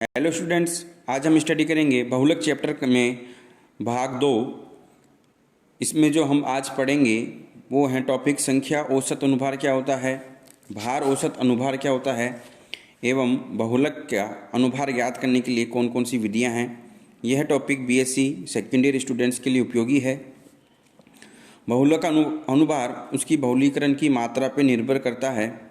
Hello students, आज हम study करेंगे बहुलक चैप्टर में भाग 2। इसमें जो हम आज पढ़ेंगे वो है टॉपिक संख्या औसत अनुभार क्या होता है, भार औसत अनुभार क्या होता है एवं बहुलक का अनुभार ज्ञात करने के लिए कौन कौन सी विधियां हैं। यह topic BSc second year students के लिए उपयोगी है। बहुलक अनुभार उसकी बहुलीकरण की मात्रा पर निर्भर करता है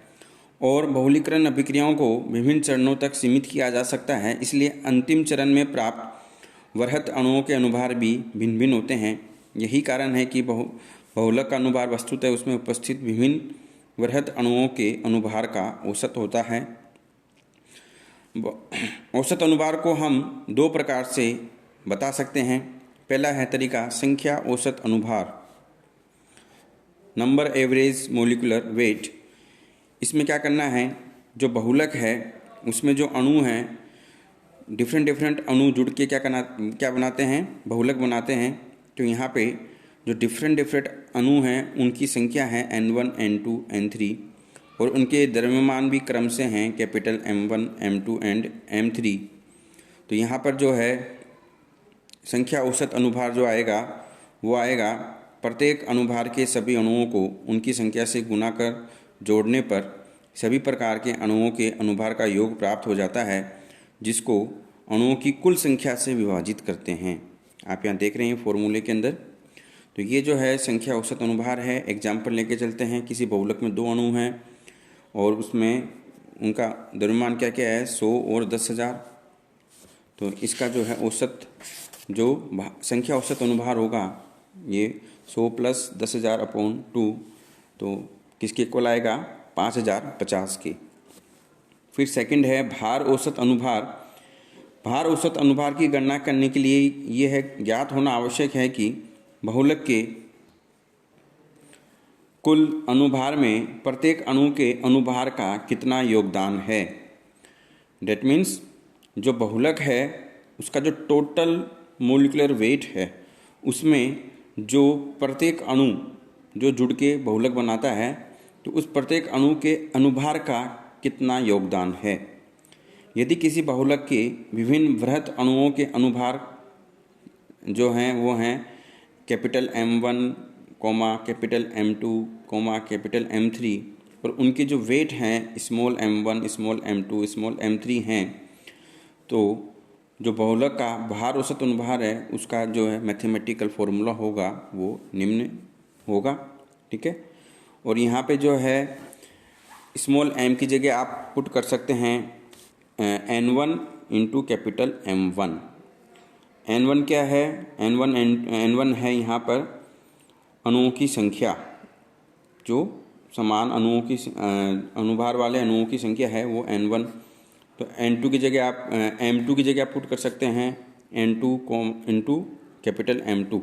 और बहुलीकरण अभिक्रियाओं को विभिन्न चरणों तक सीमित किया जा सकता है। इसलिए अंतिम चरण में प्राप्त वृहत अणुओं के अनुभार भी भिन्न भिन्न होते हैं। यही कारण है कि बहुलक का अनुभार वस्तुतः उसमें उपस्थित विभिन्न वृहत अणुओं के अनुभार का औसत होता है। औसत अनुभार को हम दो प्रकार से बता सकते हैं। पहला है तरीका संख्या औसत अनुभार, नंबर एवरेज मोलिकुलर वेट। इसमें क्या करना है, जो बहुलक है उसमें जो अणु हैं डिफरेंट अणु जुड़ के क्या बनाते हैं, बहुलक बनाते हैं। तो यहाँ पे जो डिफरेंट अणु हैं उनकी संख्या है N1, N2, N3 और उनके द्रव्यमान भी क्रम से हैं capital M1, M2 and M3। तो यहाँ पर जो है संख्या औसत अनुभार जो आएगा वो आएगा प्रत्येक अनुभार के सभी अणुओं को उनकी संख्या से गुणा कर जोड़ने पर सभी प्रकार के अणुओं के अनुभार का योग प्राप्त हो जाता है, जिसको अणुओं की कुल संख्या से विभाजित करते हैं। आप यहाँ देख रहे हैं फॉर्मूले के अंदर। तो ये जो है संख्या औसत अनुभार है। एग्जाम्पल लेके चलते हैं। किसी बहुलक में दो अणु हैं और उसमें उनका द्रव्यमान क्या क्या है, 100 और 10,000। तो इसका जो है औसत जो संख्या औसत अनुभार होगा ये 100 प्लस 10,000 अपॉन 2, तो किसके इक्वल आएगा, 5,050 के। फिर सेकंड है भार औसत अनुभार। भार औसत अनुभार की गणना करने के लिए ये है ज्ञात होना आवश्यक है कि बहुलक के कुल अनुभार में प्रत्येक अणु के अनुभार का कितना योगदान है। डेट मीन्स जो बहुलक है उसका जो टोटल मोलिकुलर वेट है उसमें जो प्रत्येक अणु जो जुड़ के बहुलक बनाता है तो उस प्रत्येक अणु के अनुभार का कितना योगदान है। यदि किसी बहुलक के विभिन्न वृहत अणुओं के अनुभार जो हैं वो हैं capital M1, capital M2, capital M3 और उनके जो वेट हैं small m1, small m2, small m3 हैं, तो जो बहुलक का भार औसत अनुभार है उसका जो है मैथमेटिकल फॉर्मूला होगा वो निम्न होगा। ठीक है। और यहाँ पे जो है स्मॉल m की जगह आप पुट कर सकते हैं N1 into capital M1। N1 क्या है, N1 है यहाँ पर अणुओं की संख्या, जो समान अणुओं की अनुभार वाले अणुओं की संख्या है वो N1। तो N2 की जगह आप M2 की जगह आप पुट कर सकते हैं N2 इंटू कैपिटल M2।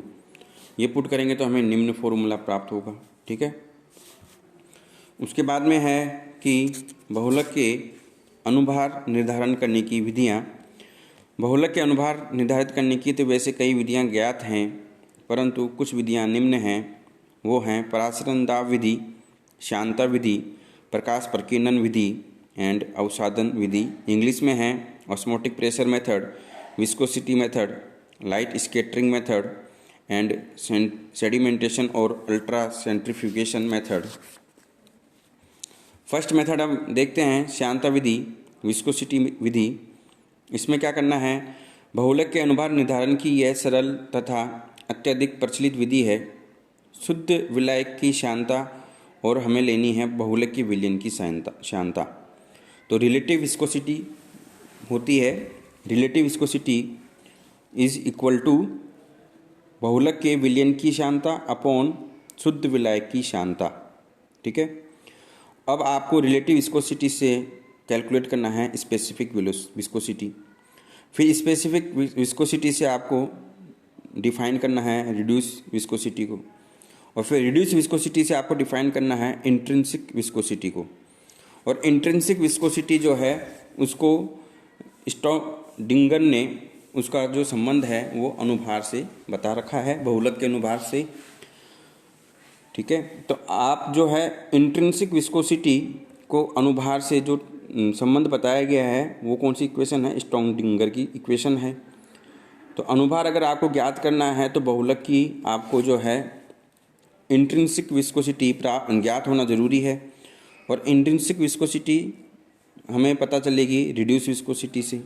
ये पुट करेंगे तो हमें निम्न फॉर्मूला प्राप्त होगा। ठीक है। उसके बाद में है कि बहुलक के अनुभार निर्धारण करने की विधियाँ। बहुलक के अनुभार निर्धारित करने की तो वैसे कई विधियाँ ज्ञात हैं, परंतु कुछ विधियाँ निम्न हैं। वो हैं परासरण दाब विधि, श्यानता विधि, प्रकाश प्रकीर्णन विधि एंड अवसादन विधि। इंग्लिश में है osmotic pressure method, viscosity method, light scattering method and sedimentation और ultracentrifugation method. First method हम देखते हैं श्यानता विधि, विस्कोसिटी विधि। इसमें क्या करना है, बहुलक के अनुभार निर्धारण की यह सरल तथा अत्यधिक प्रचलित विधि है। शुद्ध विलायक की श्यानता और हमें लेनी है बहुलक की विलयन की श्यानता। तो रिलेटिव विस्कोसिटी होती है, relative viscosity is equal to बहुलक के विलयन की श्यानता अपॉन शुद्ध विलायक की श्यानता। ठीक है। अब आपको रिलेटिव विस्कोसिटी से कैलकुलेट करना है स्पेसिफिक विस्कोसिटी। फिर स्पेसिफिक विस्कोसिटी से आपको डिफाइन करना है रिड्यूस विस्कोसिटी को, और फिर रिड्यूस विस्कोसिटी से आपको डिफाइन करना है इंट्रिंसिक विस्कोसिटी को। और इंट्रिंसिक विस्कोसिटी जो है उसको स्टॉडिंगर ने उसका जो संबंध है वो अनुभार से बता रखा है, बहुलक के अनुभार से। ठीक है। तो आप जो है इंट्रिंसिक विस्कोसिटी को अनुभार से जो संबंध बताया गया है वो कौन सी इक्वेशन है, स्टोनडिंगर की इक्वेशन है। तो अनुभार अगर आपको ज्ञात करना है तो बहुलक की आपको जो है इंट्रिंसिक विस्कोसिटी ज्ञात होना ज़रूरी है, और इंट्रिंसिक विस्कोसिटी हमें पता चलेगी रिड्यूस विस्कोसिटी से।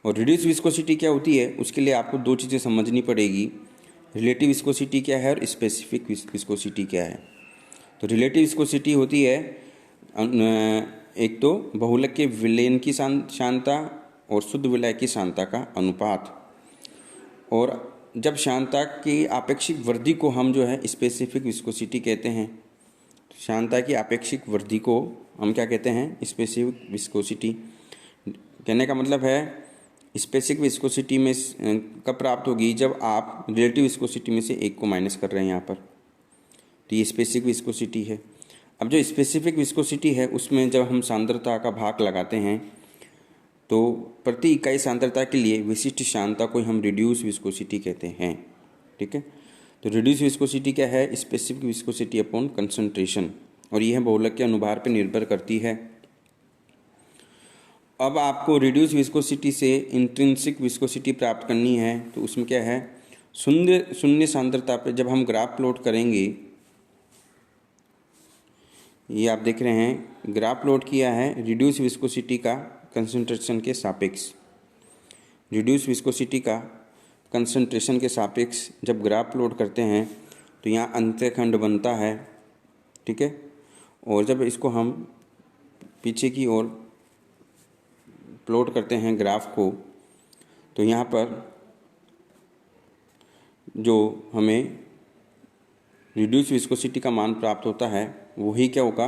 और रिड्यूस विस्कोसिटी क्या होती है उसके लिए आपको दो चीज़ें समझनी पड़ेगी, रिलेटिव विस्कोसिटी क्या है और स्पेसिफिक विस्कोसिटी क्या है। तो रिलेटिव विस्कोसिटी होती है एक तो बहुलक के विलयन की सांद्रता और शुद्ध विलय की सांद्रता का अनुपात, और जब सांद्रता की आपेक्षिक वृद्धि को हम जो है स्पेसिफिक विस्कोसिटी कहते हैं। सांद्रता की आपेक्षिक वृद्धि को हम क्या कहते हैं, स्पेसिफिक विस्कोसिटी। कहने का मतलब है स्पेसिफिक विस्कोसिटी में कब प्राप्त होगी, जब आप रिलेटिव विस्कोसिटी में से एक को माइनस कर रहे हैं यहाँ पर, तो ये स्पेसिफिक विस्कोसिटी है। अब जो स्पेसिफिक विस्कोसिटी है उसमें जब हम सांद्रता का भाग लगाते हैं तो प्रति इकाई सांद्रता के लिए विशिष्ट सांद्रता को हम रिड्यूस विस्कोसिटी कहते हैं। ठीक है, तो रिड्यूस विस्कोसिटी क्या है, स्पेसिफिक विस्कोसिटी अपॉन कंसंट्रेशन, और यह बहुलक के अनुभार पर निर्भर करती है। अब आपको रिड्यूस विस्कोसिटी से इंट्रिंसिक विस्कोसिटी प्राप्त करनी है, तो उसमें क्या है, शून्य सांद्रता पे जब हम ग्राफ प्लॉट करेंगे, ये आप देख रहे हैं ग्राफ प्लॉट किया है रिड्यूस विस्कोसिटी का कंसंट्रेशन के सापेक्ष। रिड्यूस विस्कोसिटी का कंसंट्रेशन के सापेक्ष जब ग्राफ प्लॉट करते हैं तो यहाँ अंतःखंड बनता है। ठीक है, और जब इसको हम पीछे की ओर प्लॉट करते हैं ग्राफ को, तो यहाँ पर जो हमें रिड्यूस विस्कोसिटी का मान प्राप्त होता है वही क्या होगा,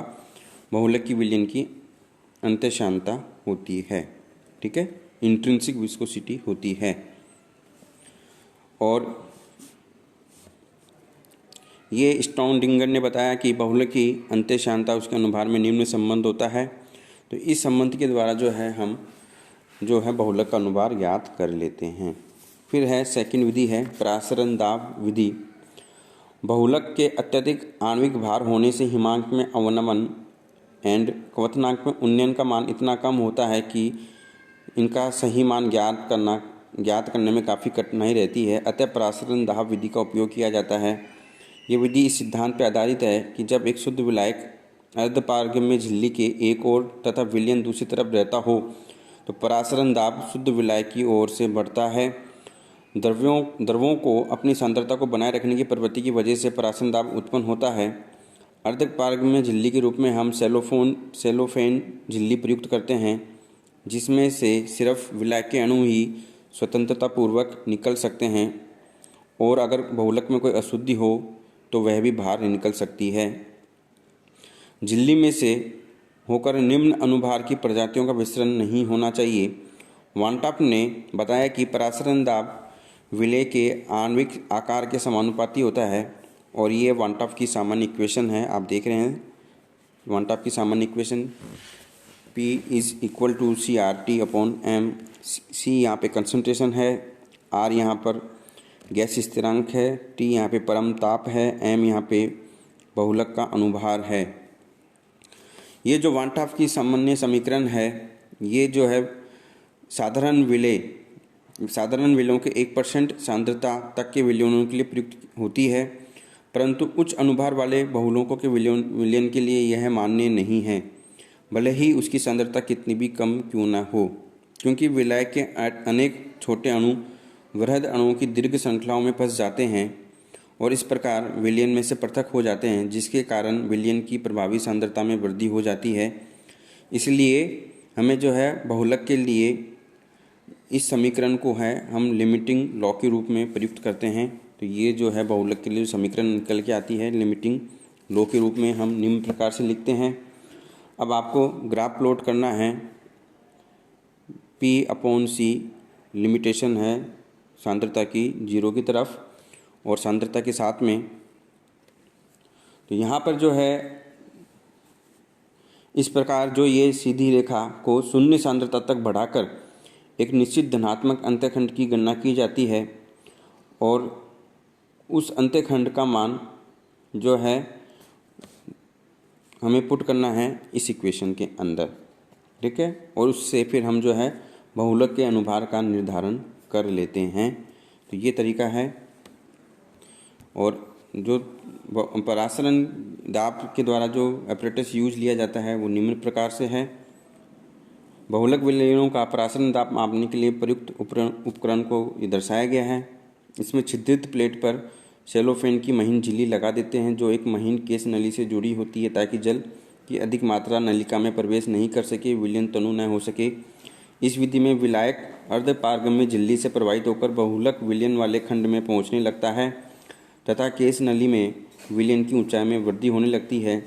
बहुलक की विलयन की अंतःसांद्रता होती है। ठीक है, इंट्रिंसिक विस्कोसिटी होती है। और ये स्टोनडिंगर ने बताया कि बहुलक की अंतःसांद्रता उसके अनुभार में निम्न संबंध होता है। तो इस संबंध के द्वारा जो है हम जो है बहुलक का अनुभार ज्ञात कर लेते हैं। फिर है सेकंड विधि है प्रासरण दाब विधि। बहुलक के अत्यधिक आणविक भार होने से हिमांक में अवनमन एंड क्वथनांक में उन्नयन का मान इतना कम होता है कि इनका सही मान ज्ञात करने में काफ़ी कठिनाई रहती है। अतः प्रासरण दाब विधि का उपयोग किया जाता है। ये विधि इस सिद्धांत पर आधारित है कि जब एक शुद्ध विलायक अर्धपारगम्य झिल्ली के एक ओर तथा विलयन दूसरी तरफ रहता हो तो परासरण दाब शुद्ध विलायक की ओर से बढ़ता है। द्रव्यों को अपनी सांद्रता को बनाए रखने की प्रवृत्ति की वजह से परासरण दाब उत्पन्न होता है। अर्धपारगम्य झिल्ली के रूप में हम सेलोफेन झिल्ली प्रयुक्त करते हैं, जिसमें से सिर्फ विलायक के अणु ही स्वतंत्रता पूर्वक निकल सकते हैं, और अगर बहुलक में कोई अशुद्धि हो तो वह भी बाहर निकल सकती है। झिल्ली में से होकर निम्न अनुभार की प्रजातियों का विसरण नहीं होना चाहिए। वांटाप ने बताया कि परासरण दाब विलय के आणविक आकार के समानुपाती होता है, और ये वांटाप की सामान्य इक्वेशन है। आप देख रहे हैं वांटाप की सामान्य equation P = CRT upon M। C यहाँ पे कंसंट्रेशन है, R यहाँ पर गैस स्थिरांक है, T यहाँ पे परम ताप है, M यहाँ पे बहुलक का अनुभार है। ये जो वांटाप की सामान्य समीकरण है ये जो है साधारण विलयों के 1% सांद्रता तक के विलयनों के लिए प्रयुक्त होती है, परंतु उच्च अनुभार वाले बहुलकों के विलयन के लिए यह मान्य नहीं है, भले ही उसकी सांद्रता कितनी भी कम क्यों न हो, क्योंकि विलय के अनेक छोटे अणु वृहद अणुओं की दीर्घ श्रृंखलाओं में फंस जाते हैं और इस प्रकार विलयन में से पृथक हो जाते हैं, जिसके कारण विलयन की प्रभावी सांद्रता में वृद्धि हो जाती है। इसलिए हमें जो है बहुलक के लिए इस समीकरण को है हम लिमिटिंग लॉ के रूप में प्रयुक्त करते हैं। तो ये जो है बहुलक के लिए समीकरण निकल के आती है लिमिटिंग लॉ के रूप में हम निम्न प्रकार से लिखते हैं। अब आपको ग्राफ प्लॉट करना है। P/C लिमिटेशन है सांद्रता की 0 की तरफ और सांद्रता के साथ में। तो यहाँ पर जो है इस प्रकार जो ये सीधी रेखा को शून्य सांद्रता तक बढ़ाकर एक निश्चित धनात्मक अंतःखंड की गणना की जाती है और उस अंतःखंड का मान जो है हमें पुट करना है इस इक्वेशन के अंदर। ठीक है, और उससे फिर हम जो है बहुलक के अनुभार का निर्धारण कर लेते हैं। तो ये तरीका है। और जो परासरण दाब के द्वारा जो apparatus यूज लिया जाता है वो निम्न प्रकार से है। बहुलक विलयनों का परासरण दाब मापने के लिए प्रयुक्त उपकरण को ये दर्शाया गया है। इसमें छिद्रित प्लेट पर सेलोफेन की महीन झिल्ली लगा देते हैं जो एक महीन केस नली से जुड़ी होती है ताकि जल की अधिक मात्रा नलिका में प्रवेश नहीं कर सके, विलयन तनु न हो सके। इस विधि में विलायक अर्धपारगम्य झिल्ली से प्रवाहित होकर बहुलक विलयन वाले खंड में पहुंचने लगता है तथा केस नली में विलयन की ऊंचाई में वृद्धि होने लगती है।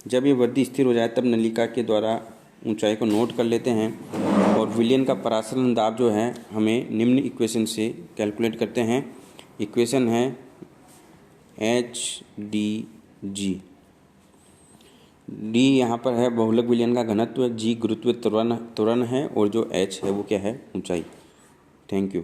जब ये वृद्धि स्थिर हो जाए तब नलिका के द्वारा ऊंचाई को नोट कर लेते हैं और विलयन का परासरण दाब जो है हमें निम्न इक्वेशन से कैलकुलेट करते हैं। इक्वेशन है HdG। D यहाँ पर है बहुलक विलयन का घनत्व, G गुरुत्व त्वरण है और जो H है वो क्या है, ऊंचाई। Thank you.